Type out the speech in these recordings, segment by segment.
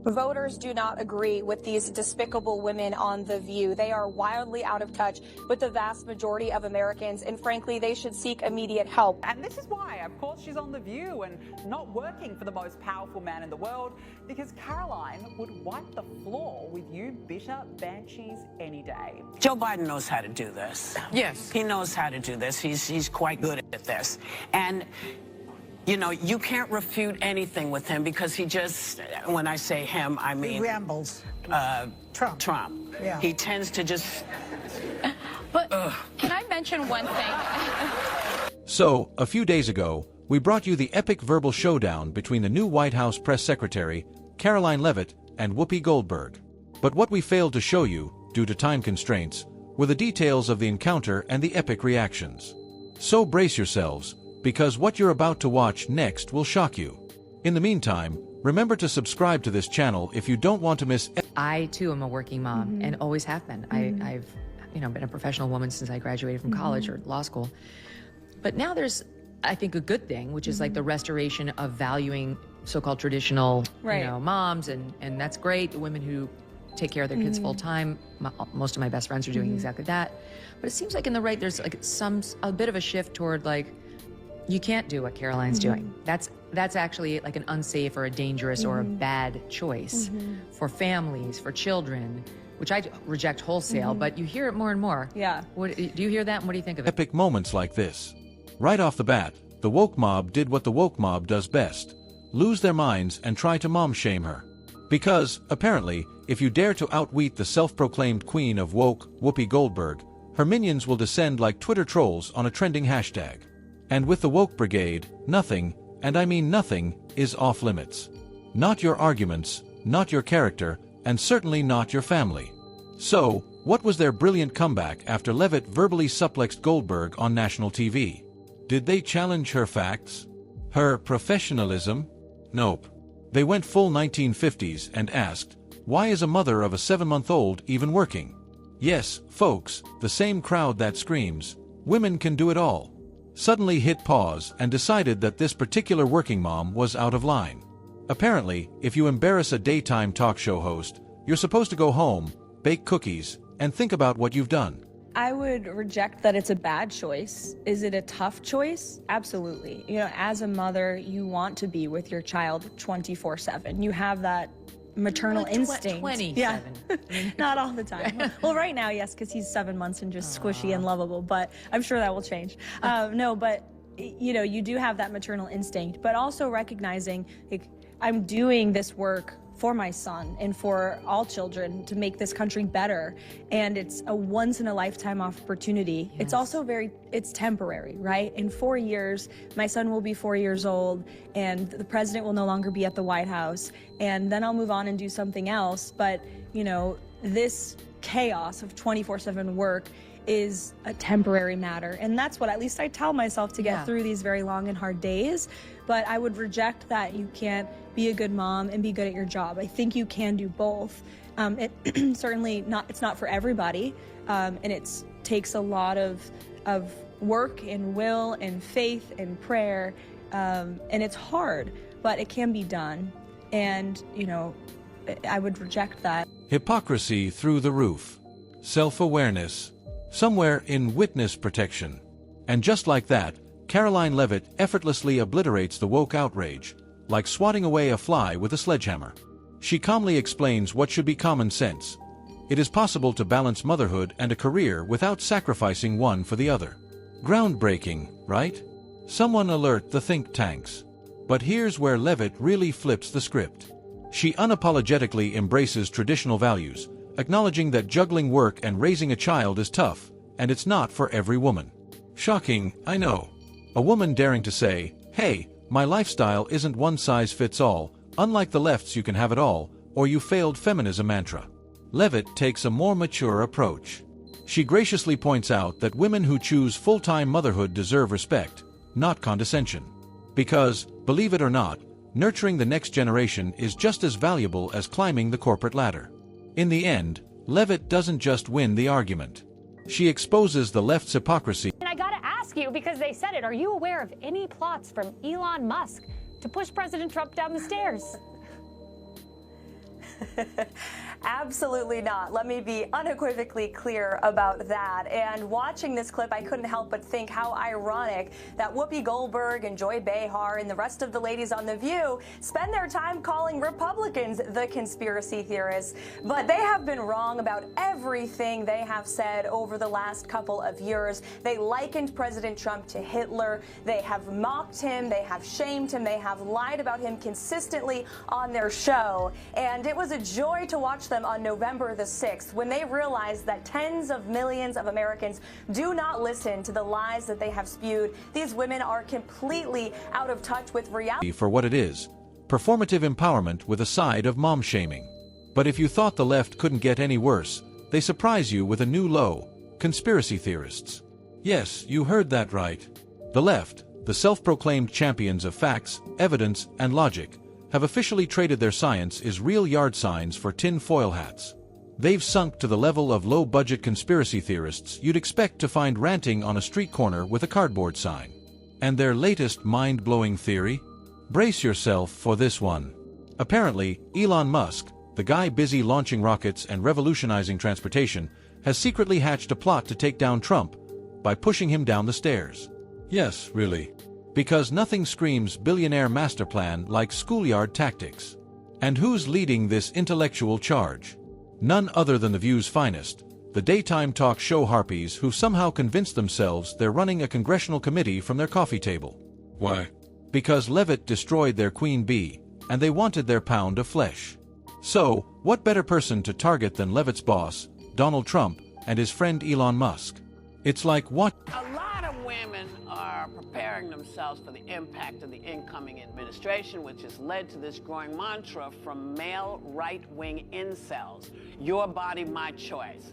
Voters do not agree with these despicable women on The View. They are wildly out of touch with the vast majority of Americans, and frankly, they should seek immediate help. And this is why, of course, she's on The View and not working for the most powerful man in the world, because Karoline would wipe the floor with you bitter banshees any day. Joe Biden knows how to do this. Yes. He knows how to do this. He's quite good at this. And you know, you can't refute anything with him because he just, when I say him, I mean... He rambles. Trump. Yeah. He tends to just... But can I mention one thing? So, a few days ago, we brought you the epic verbal showdown between the new White House press secretary, Karoline Leavitt, and Whoopi Goldberg. But what we failed to show you, due to time constraints, were the details of the encounter and the epic reactions. So brace yourselves, because what you're about to watch next will shock you. In the meantime, remember to subscribe to this channel if you don't want to miss. I too am a working mom and always have been. I've been a professional woman since I graduated from college or law school. But now there's, I think, a good thing, which is like the restoration of valuing so-called traditional, moms, and that's great. The women who take care of their kids full time. Most of my best friends are doing exactly that. But it seems like in the right, there's like a bit of a shift toward like, you can't do what Karoline's doing. That's actually like an unsafe or a dangerous or a bad choice for families, for children, which I reject wholesale, but you hear it more and more. Yeah. Do you hear that, and what do you think of it? Epic moments like this. Right off the bat, the woke mob did what the woke mob does best: lose their minds and try to mom-shame her. Because, apparently, if you dare to outwit the self-proclaimed queen of woke, Whoopi Goldberg, her minions will descend like Twitter trolls on a trending hashtag. And with the woke brigade, nothing, and I mean nothing, is off limits. Not your arguments, not your character, and certainly not your family. So, what was their brilliant comeback after Leavitt verbally suplexed Goldberg on national TV? Did they challenge her facts? Her professionalism? Nope. They went full 1950s and asked, why is a mother of a 7-month-old even working? Yes, folks, the same crowd that screams, women can do it all, suddenly hit pause and decided that this particular working mom was out of line. Apparently, if you embarrass a daytime talk show host, you're supposed to go home, bake cookies, and think about what you've done. I would reject that it's a bad choice. Is it a tough choice? Absolutely. You know, as a mother, you want to be with your child 24/7. You have that maternal instinct. 27. Yeah. Not all the time. Well, right now, yes, because he's 7 months and just squishy and lovable, but I'm sure that will change. No, but you know, you do have that maternal instinct, but also recognizing, like, I'm doing this work for my son and for all children to make this country better, and it's a once-in-a-lifetime opportunity. Yes. It's also it's temporary, right? In 4 years, my son will be 4 years old, and the president will no longer be at the White House, and then I'll move on and do something else. But, you know, this chaos of 24/7 work is a temporary matter, and that's what at least I tell myself to get through these very long and hard days. But I would reject that you can't be a good mom and be good at your job. I think you can do both. Certainly it's not for everybody, and it takes a lot of work and will and faith and prayer, and it's hard, but it can be done. And, you know, I would reject that. Hypocrisy through the roof. Self-awareness. Somewhere in witness protection. And just like that, Karoline Leavitt effortlessly obliterates the woke outrage, like swatting away a fly with a sledgehammer. She calmly explains what should be common sense. It is possible to balance motherhood and a career without sacrificing one for the other. Groundbreaking, right? Someone alert the think tanks. But here's where Leavitt really flips the script. She unapologetically embraces traditional values, acknowledging that juggling work and raising a child is tough, and it's not for every woman. Shocking, I know. A woman daring to say, hey, my lifestyle isn't one size fits all, unlike the left's you can have it all, or you failed feminism mantra. Leavitt takes a more mature approach. She graciously points out that women who choose full-time motherhood deserve respect, not condescension. Because, believe it or not, nurturing the next generation is just as valuable as climbing the corporate ladder. In the end, Leavitt doesn't just win the argument. She exposes the left's hypocrisy. And I gotta ask you, because they said it, are you aware of any plots from Elon Musk to push President Trump down the stairs? Absolutely not. Let me be unequivocally clear about that. And watching this clip, I couldn't help but think how ironic that Whoopi Goldberg and Joy Behar and the rest of the ladies on The View spend their time calling Republicans the conspiracy theorists. But they have been wrong about everything they have said over the last couple of years. They likened President Trump to Hitler. They have mocked him. They have shamed him. They have lied about him consistently on their show. And it was a joy to watch them on November the 6th when they realized that tens of millions of Americans do not listen to the lies that they have spewed. These women are completely out of touch with reality. For what it is, performative empowerment with a side of mom shaming. But if you thought the left couldn't get any worse, they surprise you with a new low: conspiracy theorists. Yes, you heard that right. The left, the self-proclaimed champions of facts, evidence, and logic, have officially traded their science as real yard signs for tin-foil hats. They've sunk to the level of low-budget conspiracy theorists you'd expect to find ranting on a street corner with a cardboard sign. And their latest mind-blowing theory? Brace yourself for this one. Apparently, Elon Musk, the guy busy launching rockets and revolutionizing transportation, has secretly hatched a plot to take down Trump by pushing him down the stairs. Yes, really. Because nothing screams billionaire master plan like schoolyard tactics. And who's leading this intellectual charge? None other than The View's finest, the daytime talk show harpies who somehow convinced themselves they're running a congressional committee from their coffee table. Why? Because Leavitt destroyed their queen bee, and they wanted their pound of flesh. So, what better person to target than Leavitt's boss, Donald Trump, and his friend Elon Musk? It's like what? A lot of women are preparing themselves for the impact of the incoming administration, which has led to this growing mantra from male right-wing incels. Your body, my choice.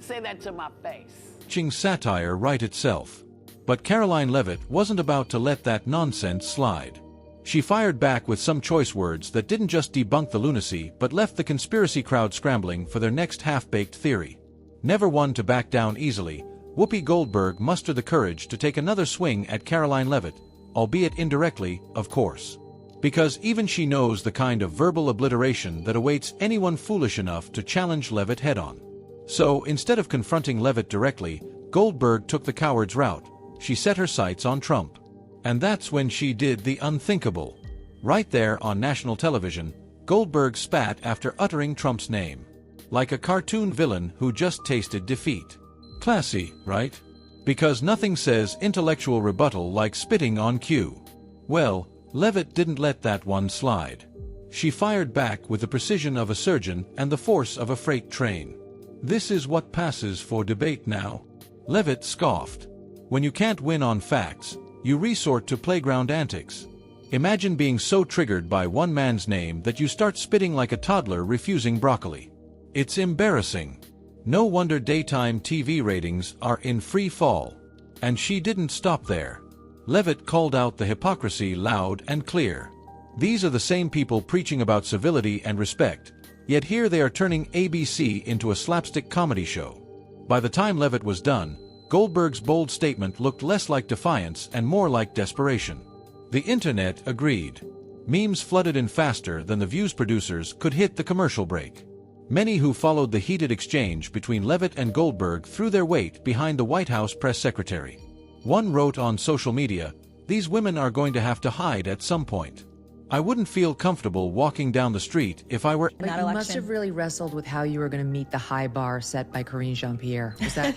Say that to my face. Satire right itself. But Karoline Leavitt wasn't about to let that nonsense slide. She fired back with some choice words that didn't just debunk the lunacy but left the conspiracy crowd scrambling for their next half-baked theory. Never one to back down easily, Whoopi Goldberg mustered the courage to take another swing at Karoline Leavitt, albeit indirectly, of course. Because even she knows the kind of verbal obliteration that awaits anyone foolish enough to challenge Leavitt head-on. So, instead of confronting Leavitt directly, Goldberg took the coward's route. She set her sights on Trump. And that's when she did the unthinkable. Right there on national television, Goldberg spat after uttering Trump's name. Like a cartoon villain who just tasted defeat. Classy, right? Because nothing says intellectual rebuttal like spitting on cue. Well, Leavitt didn't let that one slide. She fired back with the precision of a surgeon and the force of a freight train. This is what passes for debate now. Leavitt scoffed. When you can't win on facts, you resort to playground antics. Imagine being so triggered by one man's name that you start spitting like a toddler refusing broccoli. It's embarrassing. No wonder daytime TV ratings are in free fall. And she didn't stop there. Leavitt called out the hypocrisy loud and clear. These are the same people preaching about civility and respect, yet here they are turning ABC into a slapstick comedy show. By the time Leavitt was done, Goldberg's bold statement looked less like defiance and more like desperation. The internet agreed. Memes flooded in faster than The View's producers could hit the commercial break. Many who followed the heated exchange between Leavitt and Goldberg threw their weight behind the White House press secretary. One wrote on social media, "These women are going to have to hide at some point. I wouldn't feel comfortable walking down the street if I were..." But you must have really wrestled with how you were going to meet the high bar set by Karine Jean-Pierre. Was that...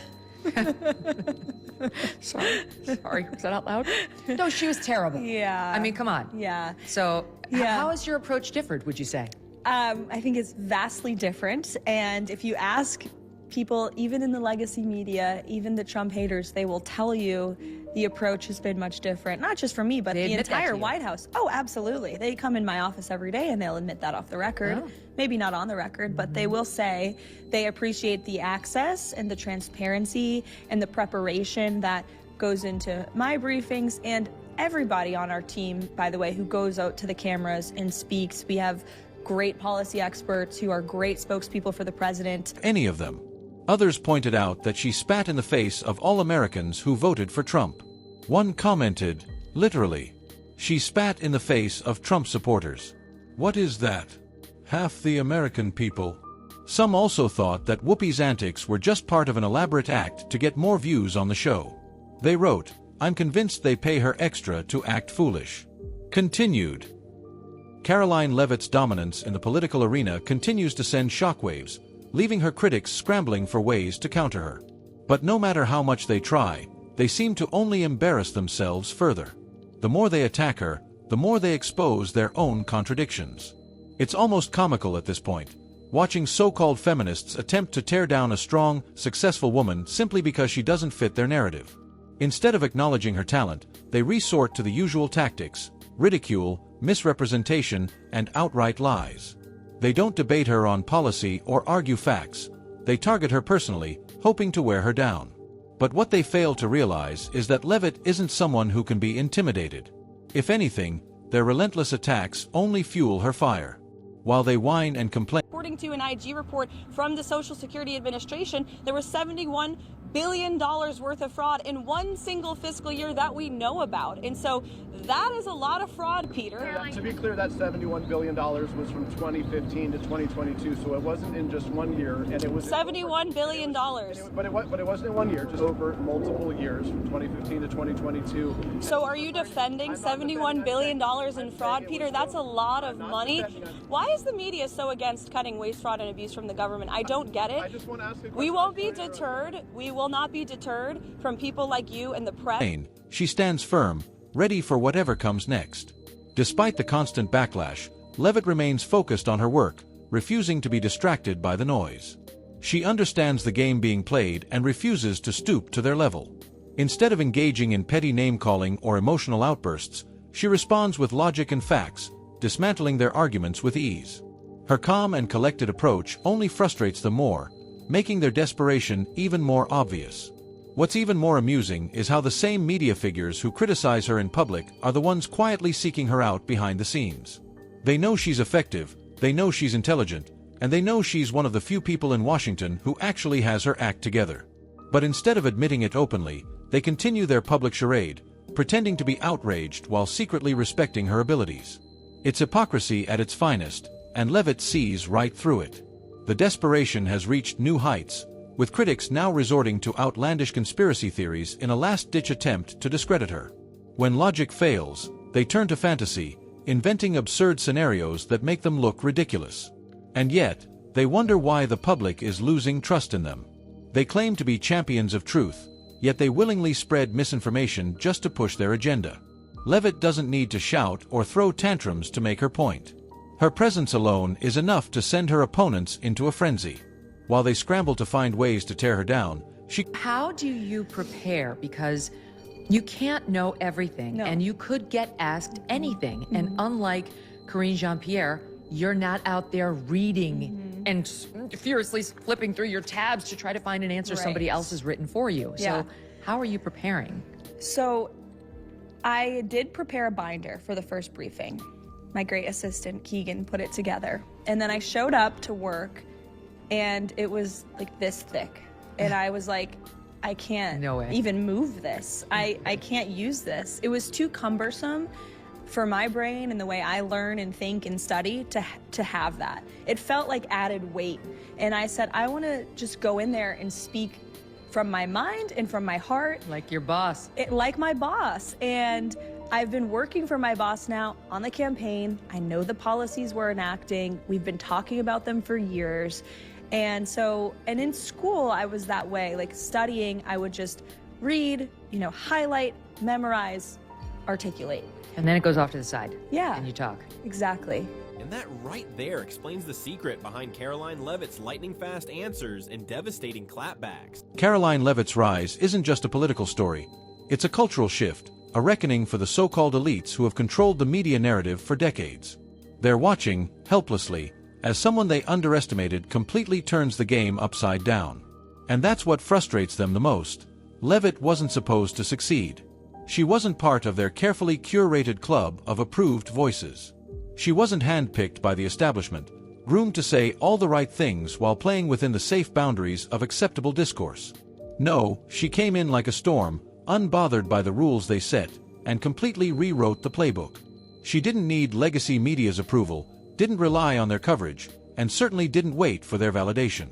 Sorry, was that out loud? No, she was terrible. Yeah. I mean, come on. Yeah. So, Yeah. how has your approach differed, would you say? I think it's vastly different. And if you ask people, even in the legacy media, even the Trump haters, they will tell you the approach has been much different. Not just for me, but the entire White House. Oh, absolutely. They come in my office every day and they'll admit that off the record. Oh. Maybe not on the record, but they will say they appreciate the access and the transparency and the preparation that goes into my briefings, and everybody on our team, by the way, who goes out to the cameras and speaks. We have great policy experts who are great spokespeople for the president. Any of them. Others pointed out that she spat in the face of all Americans who voted for Trump. One commented, literally, "She spat in the face of Trump supporters." What is that? half the American people. Some also thought that Whoopi's antics were just part of an elaborate act to get more views on the show. They wrote, "I'm convinced they pay her extra to act foolish." Continued. Karoline Leavitt's dominance in the political arena continues to send shockwaves, leaving her critics scrambling for ways to counter her. But no matter how much they try, they seem to only embarrass themselves further. The more they attack her, the more they expose their own contradictions. It's almost comical at this point, watching so-called feminists attempt to tear down a strong, successful woman simply because she doesn't fit their narrative. Instead of acknowledging her talent, they resort to the usual tactics: ridicule, misrepresentation, and outright lies. They don't debate her on policy or argue facts. They target her personally, hoping to wear her down. But what they fail to realize is that Leavitt isn't someone who can be intimidated. If anything, their relentless attacks only fuel her fire. While they whine and complain. According to an IG report from the Social Security Administration, there was $71 billion worth of fraud in one single fiscal year that we know about. And so that is a lot of fraud, Peter. To be clear, that $71 billion was from 2015 to 2022, so it wasn't in just 1 year. And it was $71 billion. But it wasn't in 1 year, just over multiple years, from 2015 to 2022. So are you defending $71 billion in fraud, Peter? That's a lot of money. Why is the media so against cutting waste, fraud, and abuse from the government? I don't get it. I just want to ask a question. We won't be deterred. We will not be deterred from people like you and the press. She stands firm, ready for whatever comes next. Despite the constant backlash, Leavitt remains focused on her work, refusing to be distracted by the noise. She understands the game being played and refuses to stoop to their level. Instead of engaging in petty name-calling or emotional outbursts, she responds with logic and facts, dismantling their arguments with ease. Her calm and collected approach only frustrates them more, making their desperation even more obvious. What's even more amusing is how the same media figures who criticize her in public are the ones quietly seeking her out behind the scenes. They know she's effective, they know she's intelligent, and they know she's one of the few people in Washington who actually has her act together. But instead of admitting it openly, they continue their public charade, pretending to be outraged while secretly respecting her abilities. It's hypocrisy at its finest, and Leavitt sees right through it. The desperation has reached new heights, with critics now resorting to outlandish conspiracy theories in a last-ditch attempt to discredit her. When logic fails, they turn to fantasy, inventing absurd scenarios that make them look ridiculous. And yet, they wonder why the public is losing trust in them. They claim to be champions of truth, yet they willingly spread misinformation just to push their agenda. Leavitt doesn't need to shout or throw tantrums to make her point. Her presence alone is enough to send her opponents into a frenzy. While they scramble to find ways to tear her down, How do you prepare? Because you can't know everything, and you could get asked anything. And unlike Karine Jean-Pierre, you're not out there reading and furiously flipping through your tabs to try to find an answer somebody else has written for you. Yeah. So how are you preparing? So I did prepare a binder for the first briefing. My great assistant, Keegan, put it together. And then I showed up to work, and it was like this thick. And I was like, I can't even move this. I can't use this. It was too cumbersome for my brain and the way I learn and think and study to have that. It felt like added weight. And I said, I want to just go in there and speak from my mind and from my heart. Like your boss. Like my boss. And I've been working for my boss now on the campaign. I know the policies we're enacting. We've been talking about them for years. And in school, I was that way. Like studying, I would just read, highlight, memorize, articulate. And then it goes off to the side. Yeah. And you talk. Exactly. And that right there explains the secret behind Karoline Leavitt's lightning-fast answers and devastating clapbacks. Karoline Leavitt's rise isn't just a political story. It's a cultural shift, a reckoning for the so-called elites who have controlled the media narrative for decades. They're watching, helplessly, as someone they underestimated completely turns the game upside down. And that's what frustrates them the most. Leavitt wasn't supposed to succeed. She wasn't part of their carefully curated club of approved voices. She wasn't handpicked by the establishment, groomed to say all the right things while playing within the safe boundaries of acceptable discourse. No, she came in like a storm, unbothered by the rules they set, and completely rewrote the playbook. She didn't need legacy media's approval, didn't rely on their coverage, and certainly didn't wait for their validation.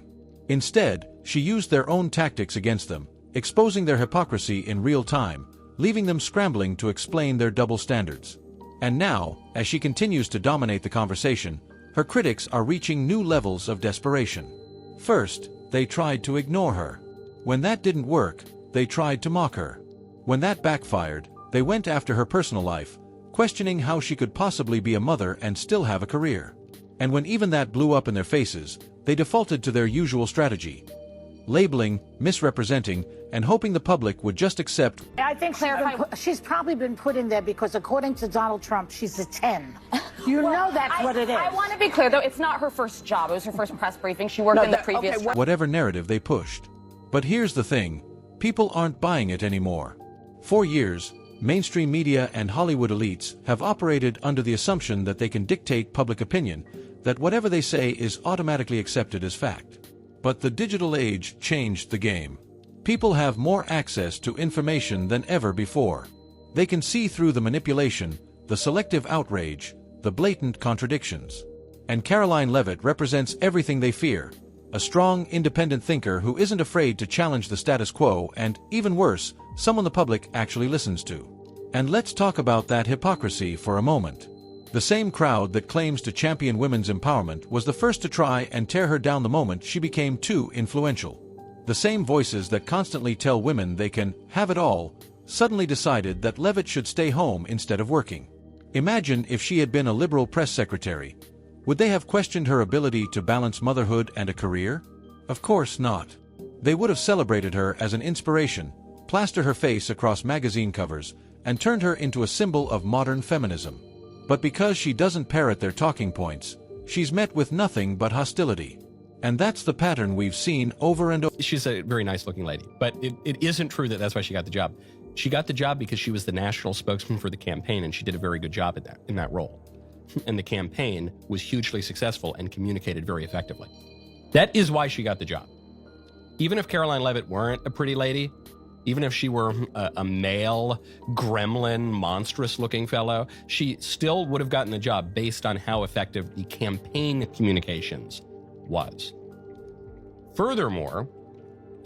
Instead, she used their own tactics against them, exposing their hypocrisy in real time, leaving them scrambling to explain their double standards. And now, as she continues to dominate the conversation, her critics are reaching new levels of desperation. First, they tried to ignore her. When that didn't work, they tried to mock her. When that backfired, they went after her personal life, questioning how she could possibly be a mother and still have a career. And when even that blew up in their faces, they defaulted to their usual strategy: labeling, misrepresenting, and hoping the public would just accept. I think she's probably been put in there because, according to Donald Trump, she's a 10. You know that's what it is. I want to be clear, though, it's not her first job. It was her first press briefing. She worked in the previous job. Whatever narrative they pushed. But here's the thing, people aren't buying it anymore. For years, mainstream media and Hollywood elites have operated under the assumption that they can dictate public opinion, that whatever they say is automatically accepted as fact. But the digital age changed the game. People have more access to information than ever before. They can see through the manipulation, the selective outrage, the blatant contradictions. And Karoline Leavitt represents everything they fear: a strong, independent thinker who isn't afraid to challenge the status quo and, even worse, someone the public actually listens to. And let's talk about that hypocrisy for a moment. The same crowd that claims to champion women's empowerment was the first to try and tear her down the moment she became too influential. The same voices that constantly tell women they can have it all suddenly decided that Leavitt should stay home instead of working. Imagine if she had been a liberal press secretary. Would they have questioned her ability to balance motherhood and a career? Of course not. They would have celebrated her as an inspiration, plastered her face across magazine covers, and turned her into a symbol of modern feminism. But because she doesn't parrot their talking points, she's met with nothing but hostility. And that's the pattern we've seen over and over. She's a very nice-looking lady, but it isn't true that that's why she got the job. She got the job because she was the national spokesman for the campaign, and she did a very good job at in that role. And the campaign was hugely successful and communicated very effectively. That is why she got the job. Even if Karoline Leavitt weren't a pretty lady, even if she were a male, gremlin, monstrous-looking fellow, she still would have gotten the job based on how effective the campaign communications was. Furthermore,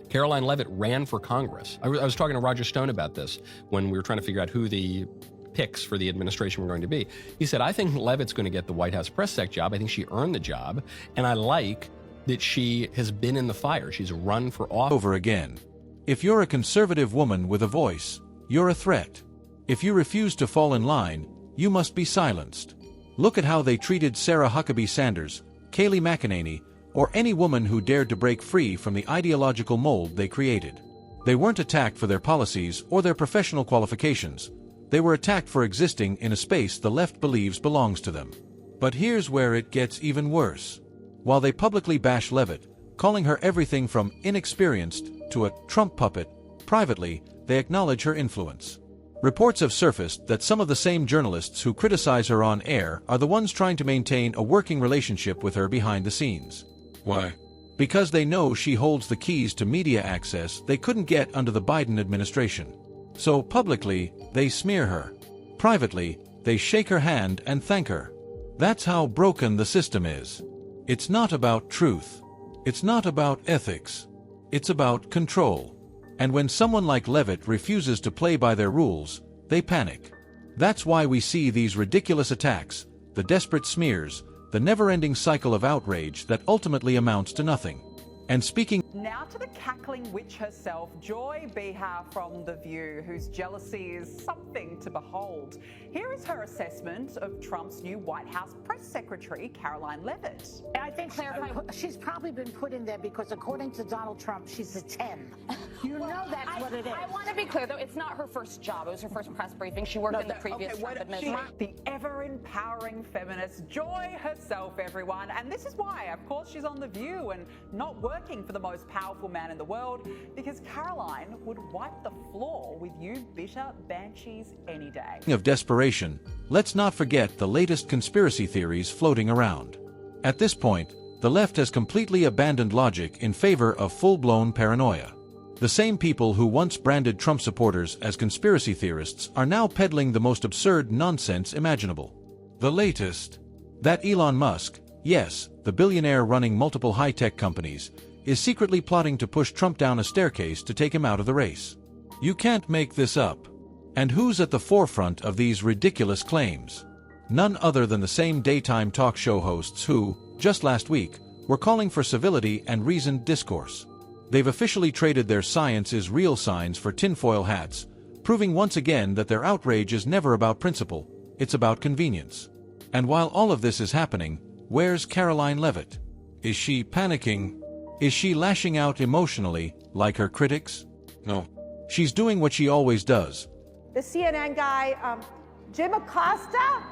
Karoline Leavitt ran for Congress. I was talking to Roger Stone about this when we were trying to figure out who the picks for the administration were going to be. He said, I think Leavitt's going to get the White House press sec job. I think she earned the job, and I like that she has been in the fire. She's run for office. Over again. If you're a conservative woman with a voice, you're a threat. If you refuse to fall in line, you must be silenced. Look at how they treated Sarah Huckabee Sanders, Kayleigh McEnany, or any woman who dared to break free from the ideological mold they created. They weren't attacked for their policies or their professional qualifications. They were attacked for existing in a space the left believes belongs to them. But here's where it gets even worse. While they publicly bash Leavitt, calling her everything from inexperienced to a Trump puppet, privately, they acknowledge her influence. Reports have surfaced that some of the same journalists who criticize her on air are the ones trying to maintain a working relationship with her behind the scenes. Why? Because they know she holds the keys to media access they couldn't get under the Biden administration. So publicly, they smear her. Privately, they shake her hand and thank her. That's how broken the system is. It's not about truth. It's not about ethics. It's about control. And when someone like Leavitt refuses to play by their rules, they panic. That's why we see these ridiculous attacks, the desperate smears, the never-ending cycle of outrage that ultimately amounts to nothing. And speaking now to the cackling witch herself, Joy Behar from The View, whose jealousy is something to behold. Here is her assessment of Trump's new White House press secretary, Karoline Leavitt. I think she's probably been put in there because, according to Donald Trump, she's a 10. You know that's what it is. I want to be clear, though, it's not her first job. It was her first press briefing. She worked in the previous Trump administration. The ever-empowering feminist, Joy herself, everyone. And this is why, of course, she's on The View and not working for the most powerful man in the world, because Karoline would wipe the floor with you bitter banshees any day. Of desperation, let's not forget the latest conspiracy theories floating around. At this point, the left has completely abandoned logic in favor of full-blown paranoia. The same people who once branded Trump supporters as conspiracy theorists are now peddling the most absurd nonsense imaginable. The latest. That Elon Musk, yes, the billionaire running multiple high-tech companies, is secretly plotting to push Trump down a staircase to take him out of the race. You can't make this up. And who's at the forefront of these ridiculous claims? None other than the same daytime talk show hosts who, just last week, were calling for civility and reasoned discourse. They've officially traded their science is real signs for tinfoil hats, proving once again that their outrage is never about principle, it's about convenience. And while all of this is happening, where's Karoline Leavitt? Is she panicking? Is she lashing out emotionally, like her critics? No. She's doing what she always does. The CNN guy, Jim Acosta?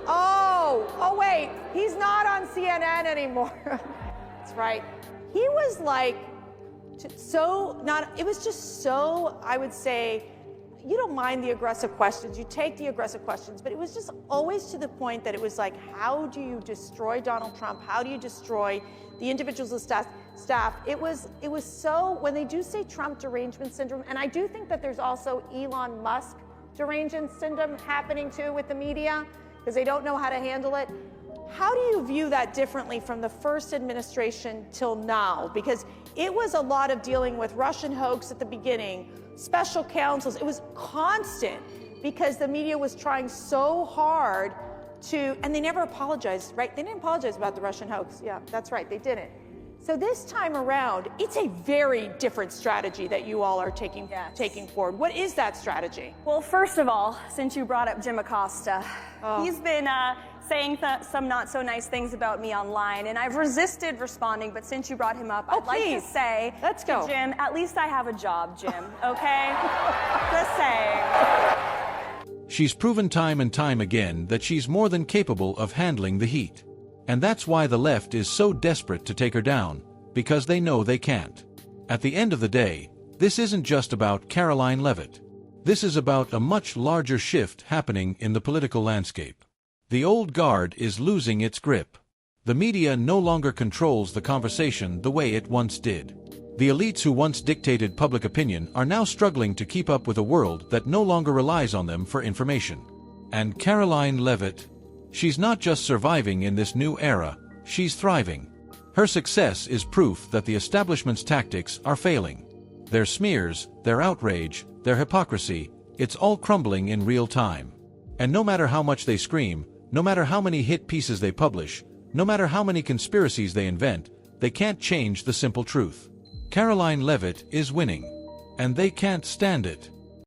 Oh wait, he's not on CNN anymore. That's right. He was like, it was just so, I would say, you don't mind the aggressive questions, you take the aggressive questions, but it was just always to the point that it was like, how do you destroy Donald Trump? How do you destroy the individuals of staff? It was so, when they do say Trump derangement syndrome, and I do think that there's also Elon Musk derangement syndrome happening too with the media, because they don't know how to handle it. How do you view that differently from the first administration till now? Because it was a lot of dealing with Russian hoax at the beginning, special counsels. It was constant because the media was trying so hard to, and they never apologized, right? They didn't apologize about the Russian hoax. Yeah, that's right, they didn't. So this time around, it's a very different strategy that you all are taking forward. What is that strategy? Well, first of all, since you brought up Jim Acosta, he's been saying some not so nice things about me online, and I've resisted responding, but since you brought him up, I'd like to say, let's go. Jim, at least I have a job, Jim, okay? Just saying. She's proven time and time again that she's more than capable of handling the heat. And that's why the left is so desperate to take her down, because they know they can't. At the end of the day, this isn't just about Karoline Leavitt. This is about a much larger shift happening in the political landscape. The old guard is losing its grip. The media no longer controls the conversation the way it once did. The elites who once dictated public opinion are now struggling to keep up with a world that no longer relies on them for information. And Karoline Leavitt, she's not just surviving in this new era, she's thriving. Her success is proof that the establishment's tactics are failing. Their smears, their outrage, their hypocrisy, it's all crumbling in real time. And no matter how much they scream, no matter how many hit pieces they publish, no matter how many conspiracies they invent, they can't change the simple truth. Karoline Leavitt is winning. And they can't stand it.